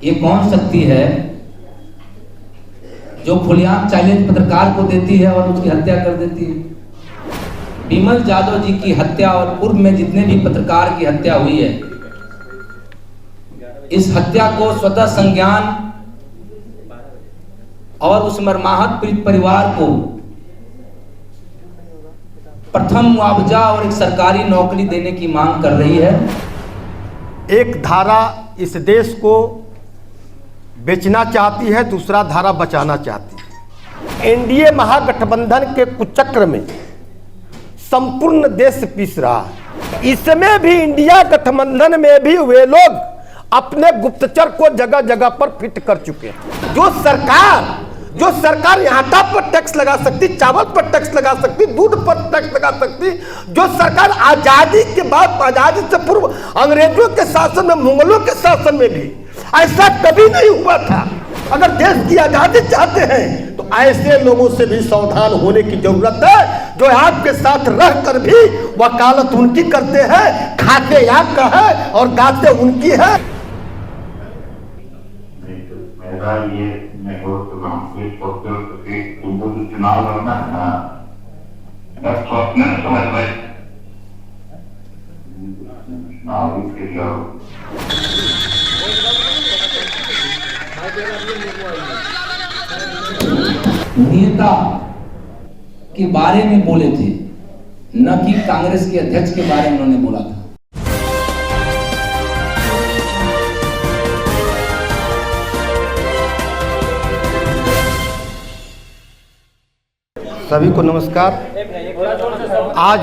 ये कौन शक्ति है जो खुलेआम चैलेंज पत्रकार को देती है और उसकी हत्या कर देती है? विमल जाधव जी की हत्या और पूर्व में जितने भी पत्रकार की हत्या हुई है, इस हत्या को स्वतः संज्ञान और उस मर्माहत पीड़ित परिवार को प्रथम मुआवजा और एक सरकारी नौकरी देने की मांग कर रही है। एक धारा इस देश को बेचना चाहती है, दूसरा धारा बचाना चाहती है। एनडीए महागठबंधन के कुचक्र में संपूर्ण देश पिस रहा है। इसमें भी इंडिया गठबंधन में भी वे लोग अपने गुप्तचर को जगह जगह पर फिट कर चुके हैं। जो सरकार आटा पर टैक्स लगा सकती, चावल पर टैक्स लगा सकती, दूध पर टैक्स लगा सकती, जो सरकार आजादी के बाद, आजादी से पूर्व अंग्रेजों के शासन में, मुगलों के शासन में भी ऐसा कभी नहीं हुआ था। अगर देश की आजादी चाहते हैं तो ऐसे लोगों से भी सावधान होने की जरूरत है, जो आपके साथ रहकर भी वकालत उनकी करते हैं, खाते आपका है और गाते उनकी है। मेरा ये मैं तुमको तो चुनाव लड़ना है ना, बस स्वप्न समझ भाई चुनाव के लिए नेता के बारे में बोले थे, न कि कांग्रेस के अध्यक्ष के बारे में उन्होंने बोला था। सभी को नमस्कार। आज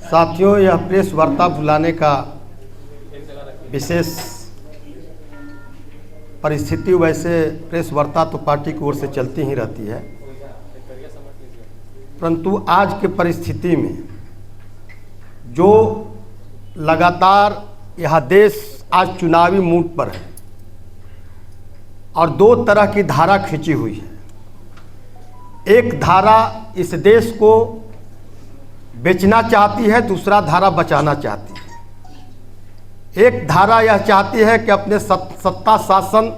साथियों, यह प्रेस वार्ता बुलाने का विशेष परिस्थिति, वैसे प्रेस वार्ता तो पार्टी की ओर से चलती ही रहती है, परंतु आज के परिस्थिति में जो लगातार यह देश आज चुनावी मूड पर है और दो तरह की धारा खींची हुई है। एक धारा इस देश को बेचना चाहती है, दूसरा धारा बचाना चाहती है। एक धारा यह चाहती है कि अपने सत्ता शासन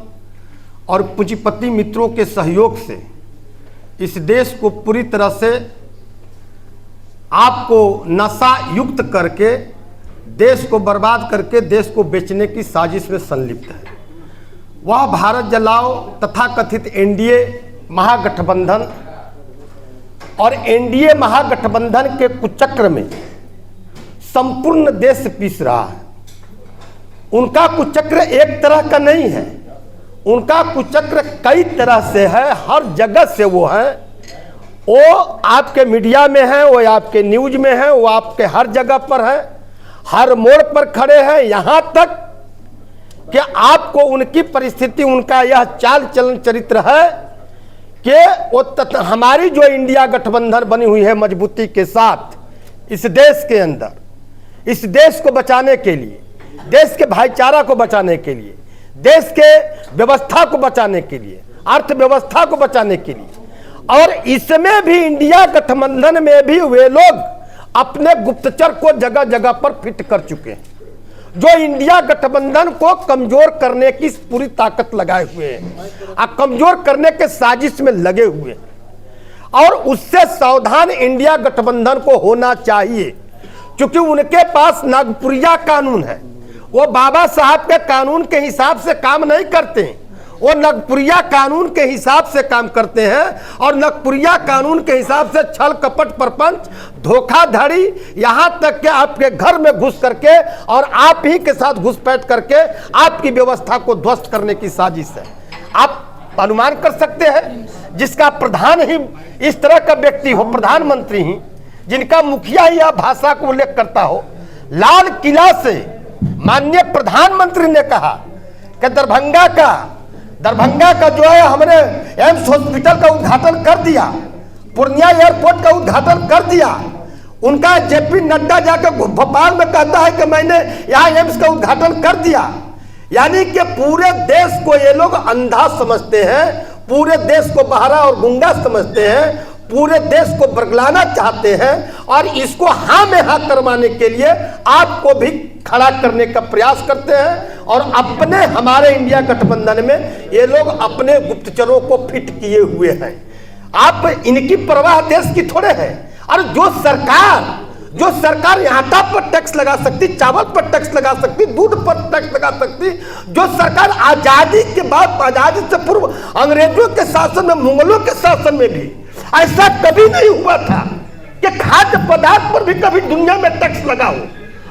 और पूंजीपति मित्रों के सहयोग से इस देश को पूरी तरह से आपको नशा युक्त करके, देश को बर्बाद करके देश को बेचने की साजिश में संलिप्त है। वह भारत जलाओ तथा कथित एनडीए महागठबंधन और एनडीए महागठबंधन के कुचक्र में संपूर्ण देश पिस रहा है। उनका कुचक्र एक तरह का नहीं है, उनका कुचक्र कई तरह से है, हर जगह से वो है। वो आपके मीडिया में है, वो आपके न्यूज में है, वो आपके हर जगह पर है, हर मोड़ पर खड़े हैं। यहाँ तक कि आपको उनकी परिस्थिति, उनका यह चाल चलन चरित्र है कि वो हमारी जो इंडिया गठबंधन बनी हुई है मजबूती के साथ इस देश के अंदर, इस देश को बचाने के लिए, देश के भाईचारा को बचाने के लिए, देश के व्यवस्था को बचाने के लिए, अर्थव्यवस्था को बचाने के लिए, और इसमें भी इंडिया गठबंधन में भी वे लोग अपने गुप्तचर को जगह जगह पर फिट कर चुके हैं, जो इंडिया गठबंधन को कमजोर करने की पूरी ताकत लगाए हुए हैं और कमजोर करने के साजिश में लगे हुए हैं। और उससे सावधान इंडिया गठबंधन को होना चाहिए, क्योंकि उनके पास नागपुरिया कानून है। वो बाबा साहब के कानून के हिसाब से काम नहीं करते हैं, वो नागपुरिया कानून के हिसाब से काम करते हैं। और नागपुरिया कानून के हिसाब से छल कपट प्रपंच, धोखाधड़ी, यहाँ तक कि आपके घर में घुस करके और आप ही के साथ घुसपैठ करके आपकी व्यवस्था को ध्वस्त करने की साजिश है। आप अनुमान कर सकते हैं, जिसका प्रधान ही इस तरह का व्यक्ति हो, प्रधानमंत्री ही, जिनका मुखिया ही यह भाषा को उल्लेख करता हो। लाल किला से माननीय प्रधानमंत्री ने कहा कि दरभंगा का जो है हमने एम्स हॉस्पिटल का उद्घाटन कर दिया, पूर्णिया एयरपोर्ट का उद्घाटन कर दिया। उनका जेपी नड्डा जाकर भोपाल में कहता है कि मैंने यहाँ एम्स का उद्घाटन कर दिया। यानी कि पूरे देश को ये लोग अंधा समझते हैं, पूरे देश को बहरा और गूंगा समझते हैं, पूरे देश को बरगलाना चाहते हैं और इसको हाँ में हाँ करवाने के लिए आपको भी खड़ा करने का प्रयास करते हैं। और अपने हमारे इंडिया गठबंधन में ये लोग अपने गुप्तचरों को फिट किए हुए हैं। आप इनकी परवाह देश की थोड़े है। और जो सरकार आटा पर टैक्स लगा सकती, चावल पर टैक्स लगा सकती, दूध पर टैक्स लगा सकती, जो सरकार आजादी के बाद, आजादी से पूर्व अंग्रेजों के शासन में, मुगलों के शासन में भी ऐसा कभी नहीं हुआ था कि खाद्य पदार्थ पर भी कभी दुनिया में टैक्स लगाओ।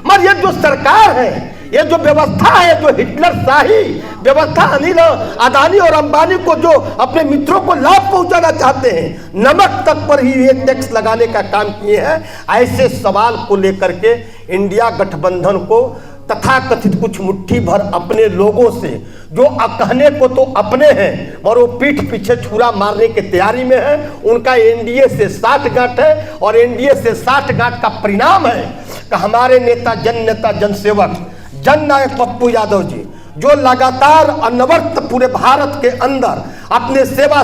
मगर ये जो सरकार है, ये जो व्यवस्था है, जो हिटलर शाही व्यवस्था, अनिल अदानी और अंबानी को जो अपने मित्रों को लाभ पहुंचाना चाहते हैं, नमक तक पर ही ये टैक्स लगाने का काम किए हैं। ऐसे सवाल को लेकर के इंडिया गठबंधन को तथाकथित कुछ मुट्ठी भर अपने लोगों से, जो कहने को तो अपने हैं और वो पीठ पीछे छुरा मारने की तैयारी में है, उनका एनडीए से साठगांठ है। और एनडीए से साठगांठ का परिणाम है कि हमारे नेता जनसेवक जननायक पप्पू यादव जी, जो लगातार अनवरत पूरे भारत के अंदर अपने सेवा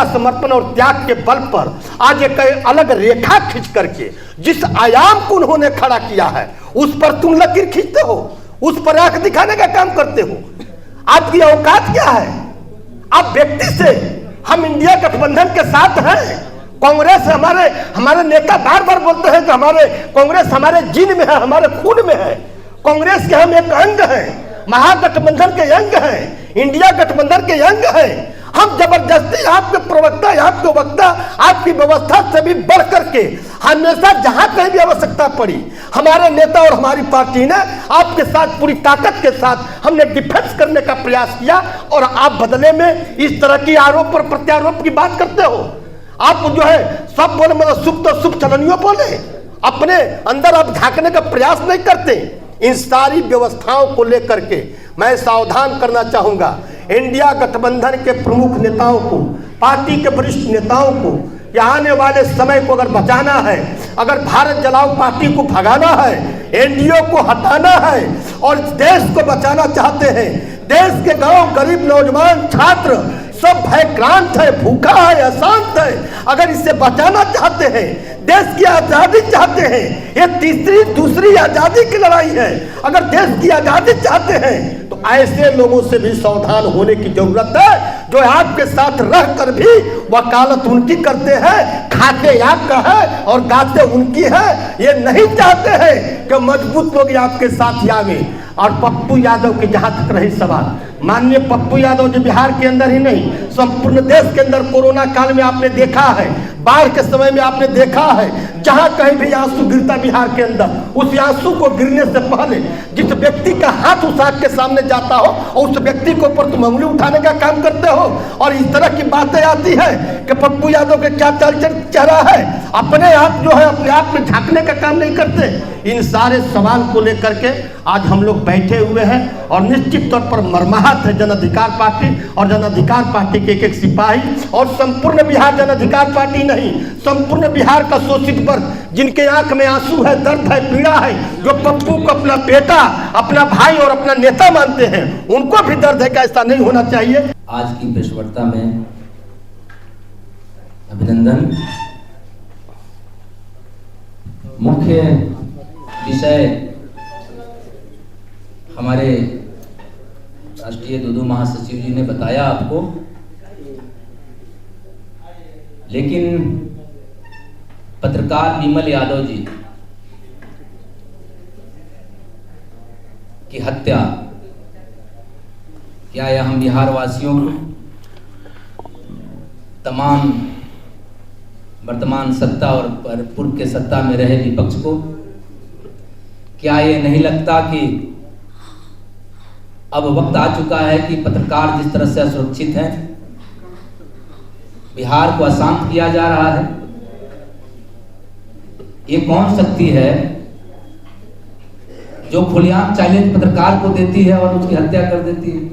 समर्पण और त्याग के बल पर आज एक अलग रेखा खींच करके जिस आयाम को उन्होंने खड़ा किया है, उस पर तुम लकीर खींचते हो, उस पर आंख दिखाने का काम करते हो। आपकी औकात क्या है? आप व्यक्ति से, हम इंडिया गठबंधन के साथ हैं। कांग्रेस हमारे नेता बार बार बोलते हैं कि कांग्रेस हमारे जीन में है, हमारे खून में है। कांग्रेस के हम एक अंग हैं, महागठबंधन के अंग हैं, इंडिया गठबंधन के अंग हैं। हम जबरदस्ती आपके प्रवक्ता, आपके वक्ता, आपकी व्यवस्था से भी बढ़ करके हमेशा जहां कहीं भी आवश्यकता पड़ी, हमारे नेता और हमारी पार्टी ने आपके साथ पूरी ताकत के साथ हमने डिफेंस करने का प्रयास किया। और आप बदले में इस तरह की आरोप और प्रत्यारोप की बात करते हो। आप जो है सब बोले, मतलब शुभ तो शुभ चलनियों बोले, अपने अंदर आप झांकने का प्रयास नहीं करते। इन सारी व्यवस्थाओं को लेकर के मैं सावधान करना चाहूंगा इंडिया गठबंधन के प्रमुख नेताओं को, पार्टी के वरिष्ठ नेताओं को, कि आने वाले समय को अगर बचाना है, अगर भारत जलाओ पार्टी को भगाना है, एनडीए को हटाना है और देश को बचाना चाहते हैं, देश के गांव गरीब नौजवान छात्र सब भयक्रांत है, भूखा है, अशांत है, अगर इसे बचाना चाहते हैं, देश की आजादी चाहते हैं, ये दूसरी आजादी की लड़ाई है, अगर देश की आजादी चाहते हैं तो ऐसे लोगों से भी सावधान होने की जरूरत है, जो आपके साथ रहकर भी वकालत उनकी करते हैं, खाते आपका है और गाते उनकी है। ये नहीं चाहते हैं कि मजबूत लोग आपके साथ आवे। और पप्पू यादव की जहां तक रही सवाल, माननीय पप्पू यादव जी बिहार के अंदर ही नहीं, संपूर्ण देश के अंदर कोरोना काल में आपने देखा है, बाढ़ के समय में आपने देखा है, जहां कहीं भी आंसू गिरता बिहार के अंदर, उस आंसू को गिरने से पहले जिस व्यक्ति का हाथ उस आग के सामने जाता हो और उस व्यक्ति के ऊपर तुम उंगली उठाने का काम करते हो। और इस तरह की बातें आती है कि पप्पू यादव के क्या चेहरा है, अपने आप जो है अपने आप में झांकने का काम नहीं करते। इन सारे सवाल को लेकर के आज हम लोग बैठे हुए हैं और निश्चित तौर पर मर्माहत है जन अधिकार पार्टी और जन अधिकार पार्टी के एक सिपाही और संपूर्ण बिहार जन अधिकार पार्टी नहीं, संपूर्ण बिहार का शोषित वर्ग, जिनके आंख में आंसू है, दर्द है, पीड़ा है, जो पप्पू को अपना बेटा, अपना भाई और अपना नेता मानते हैं, उनको भी दर्द है कि ऐसा नहीं होना चाहिए। आज की प्रेस वार्ता में अभिनंदन। मुख्य विषय हमारे राष्ट्रीय दो महासचिव जी ने बताया आपको, लेकिन पत्रकार विमल यादव जी की हत्या, क्या यह हम बिहार वासियों को, तमाम वर्तमान सत्ता और पूर्व के सत्ता में रहे विपक्ष को, क्या ये नहीं लगता कि अब वक्त आ चुका है कि पत्रकार जिस तरह से असुरक्षित हैं, बिहार को अशांत किया जा रहा है, ये कौन शक्ति है जो खुलेआम चैलेंज पत्रकार को देती है और उसकी हत्या कर देती है?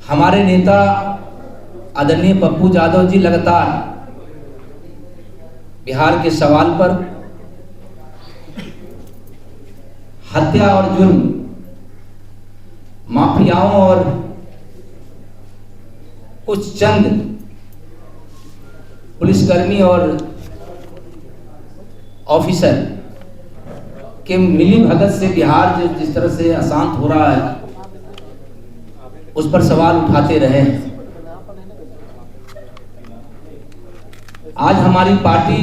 हमारे नेता आदरणीय पप्पू यादव जी लगातार बिहार के सवाल पर हत्या और जुर्म, माफियाओं और कुछ चंद पुलिसकर्मी और ऑफिसर के मिली भगत से बिहार जो जिस तरह से अशांत हो रहा है उस पर सवाल उठाते रहे हैं। आज हमारी पार्टी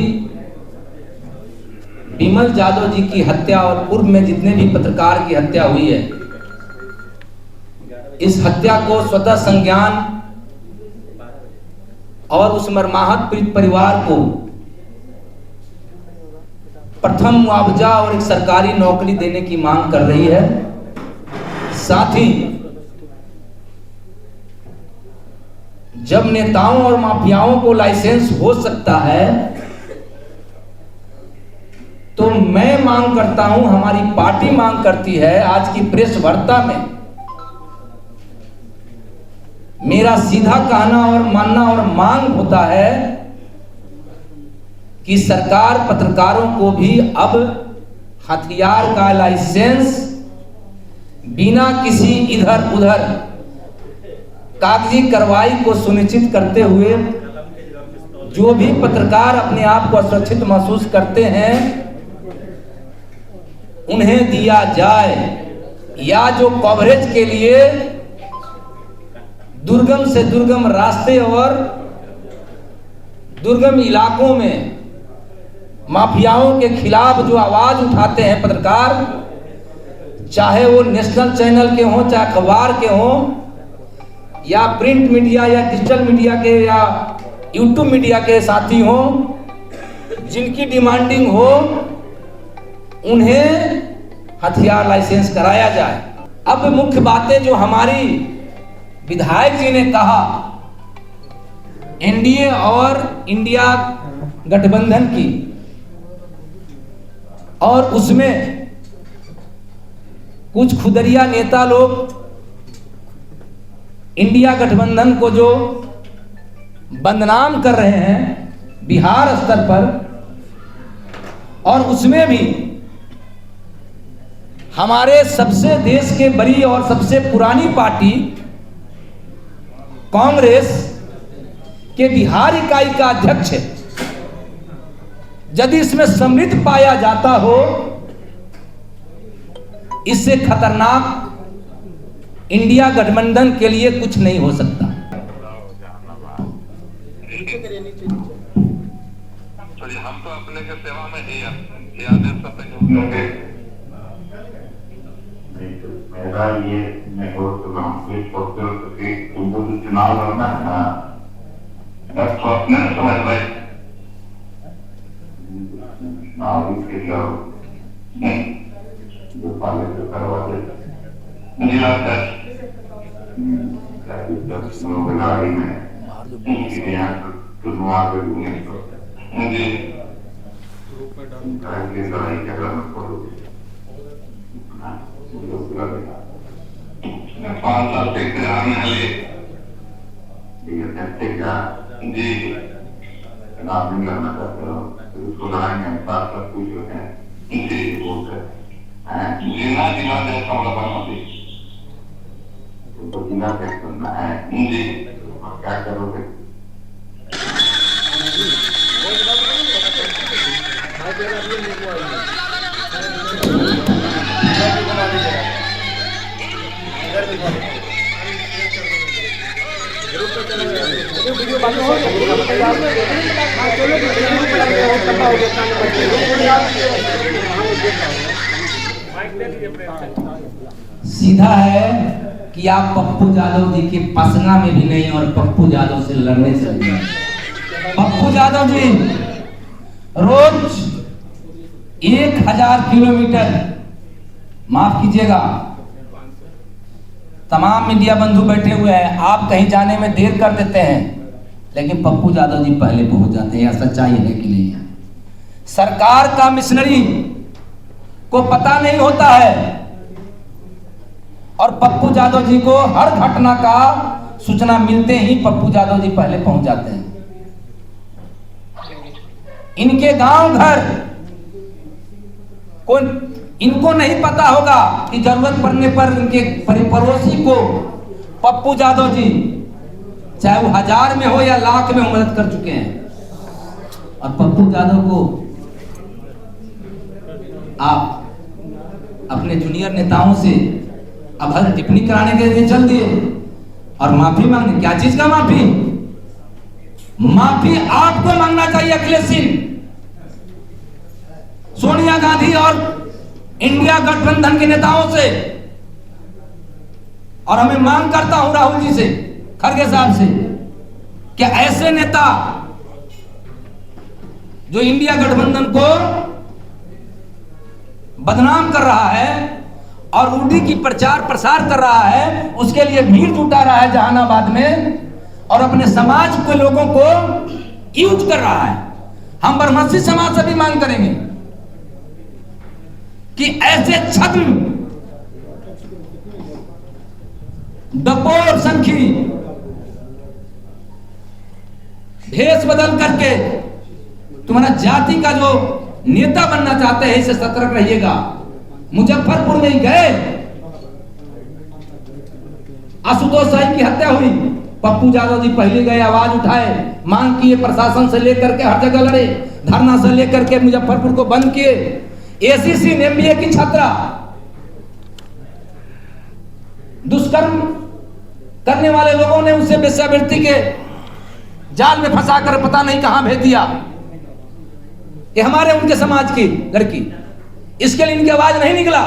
विमल जाधव जी की हत्या और पूर्व में जितने भी पत्रकार की हत्या हुई है, इस हत्या को स्वतः संज्ञान और उस मर्माहत पीड़ित परिवार को प्रथम मुआवजा और एक सरकारी नौकरी देने की मांग कर रही है। साथ ही जब नेताओं और माफियाओं को लाइसेंस हो सकता है तो मैं मांग करता हूं, हमारी पार्टी मांग करती है, आज की प्रेस वार्ता में मेरा सीधा कहना और मानना और मांग होता है कि सरकार पत्रकारों को भी अब हथियार का लाइसेंस बिना किसी इधर उधर कागजी कार्रवाई को सुनिश्चित करते हुए जो भी पत्रकार अपने आप को असुरक्षित महसूस करते हैं उन्हें दिया जाए, या जो कवरेज के लिए दुर्गम से दुर्गम रास्ते और दुर्गम इलाकों में माफियाओं के खिलाफ जो आवाज उठाते हैं पत्रकार, चाहे वो नेशनल चैनल के हों, चाहे अखबार के हों, या प्रिंट मीडिया या डिजिटल मीडिया के या यूट्यूब मीडिया के साथी हों, जिनकी डिमांडिंग हो उन्हें हथियार लाइसेंस कराया जाए। अब मुख्य बातें जो हमारी विधायक जी ने कहा एनडीए और इंडिया गठबंधन की, और उसमें कुछ खुदरिया नेता लोग इंडिया गठबंधन को जो बदनाम कर रहे हैं बिहार स्तर पर, और उसमें भी हमारे सबसे देश के बड़ी और सबसे पुरानी पार्टी कांग्रेस के बिहार इकाई का अध्यक्ष है, यदि इसमें सम्मिलित पाया जाता हो, इससे खतरनाक इंडिया गठबंधन के लिए कुछ नहीं हो सकता। हम तो अपने के सेवा में ही मेरा ये मैं चुनाव लड़ना है ना, अपने समझ भाई चुनाव इसके जो पाले जो करवा दे गाड़ी में लड़ाई झगड़ा में पड़ो 5 साल से जी चुनाव नहीं लड़ना चाहते हो तो उसको लड़ाएंगे 5 साल पूछ रहे हैं जी बोलते हैं जिला जिला जैसा वाला तो जिला टैक्स करना है जी, क्या करोगे? सीधा है कि आप पप्पू यादव जी के पसना में भी नहीं और पप्पू यादव से लड़ने चले जाए। पप्पू यादव जी रोज 1000 किलोमीटर, माफ कीजिएगा, तमाम मीडिया बंधु बैठे हुए हैं, आप कहीं जाने में देर कर देते हैं लेकिन पप्पू यादव जी पहले पहुंच जाते हैं। यह सच्चाई है कि नहीं है? सरकार का मिशनरी को पता नहीं होता है और पप्पू यादव जी को हर घटना का सूचना मिलते ही पप्पू यादव जी पहले पहुंच जाते हैं। इनके गांव घर को इनको नहीं पता होगा कि जरूरत पड़ने पर इनके पड़ोसी को पप्पू यादव जी चाहे वो 1000 में हो या लाख में हो, मदद कर चुके हैं। और पप्पू यादव को आप अपने जूनियर नेताओं से अभद्र टिप्पणी कराने के लिए चल दिए और माफी मांगने। क्या चीज का माफी? माफी आपको मांगना चाहिए अखिलेश सिंह, सोनिया गांधी और इंडिया गठबंधन के नेताओं से। और हमें मांग करता हूं राहुल जी से, खड़गे साहब से, कि ऐसे नेता जो इंडिया गठबंधन को बदनाम कर रहा है और उर्दी की प्रचार प्रसार कर रहा है, उसके लिए भीड़ जुटा रहा है जहानाबाद में और अपने समाज के लोगों को यूज कर रहा है, हम ब्रह्मसी समाज से भी मांग करेंगे कि ऐसे छद्म, डपोर, संखी भेष बदल करके तुम्हारा जाति का जो नेता बनना चाहते हैं, इससे सतर्क रहिएगा। मुजफ्फरपुर में ही गए, आशुतोष साई की हत्या हुई, पप्पू यादव जी पहले गए, आवाज उठाए, मांग किए, प्रशासन से लेकर के हर जगह लड़े, धरना से लेकर के मुजफ्फरपुर को बंद किए। एसीसी एमबीए की छात्रा दुष्कर्म करने वाले लोगों ने उसे वेश्यावृत्ति के जाल में फंसाकर पता नहीं कहां भेज दिया। ये हमारे उनके समाज की लड़की, इसके लिए इनकी आवाज नहीं निकला।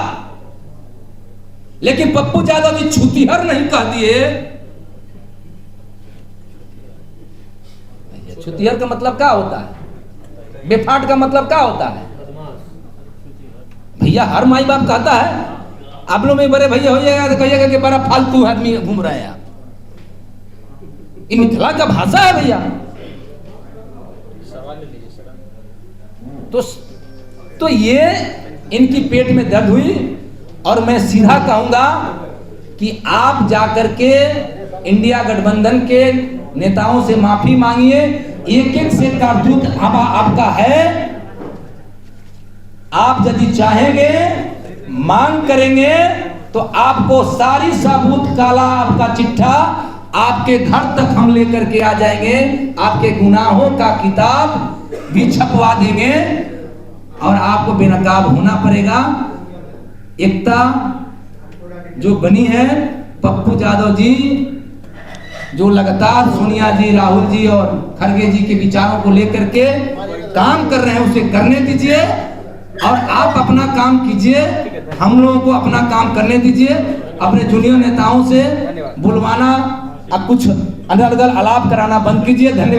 लेकिन पप्पू यादव जी छुतीहर नहीं कह दिए। छुतीहर का मतलब क्या होता है? बेफाट का मतलब क्या होता है? भैया हर माई बाप कहता है, आप लोग में बड़े भैया हो जाएगा तो कहिएगा कि बड़ा फालतू आदमी घूम रहे हैं। ये मिथिला का भाषा है भैया। तो ये इनकी पेट में दर्द हुई और मैं सीधा कहूंगा कि आप जाकर के इंडिया गठबंधन के नेताओं से माफी मांगिए। एक एक से कारतूस आपका है, आप यदि चाहेंगे, मांग करेंगे तो आपको सारी सबूत, काला आपका चिट्ठा आपके घर तक हम लेकर के आ जाएंगे, आपके गुनाहों का किताब भी छपवा देंगे और आपको बेनकाब होना पड़ेगा। एकता जो बनी है, पप्पू यादव जी जो लगातार सोनिया जी, राहुल जी और खड़गे जी के विचारों को लेकर के काम कर रहे हैं, उसे करने दीजिए और आप अपना काम कीजिए, हम लोगों को अपना काम करने दीजिए। अपने जूनियर नेताओं से बुलवाना, अब कुछ अलग अलग आलाप कराना बंद कीजिए। धन्यवाद।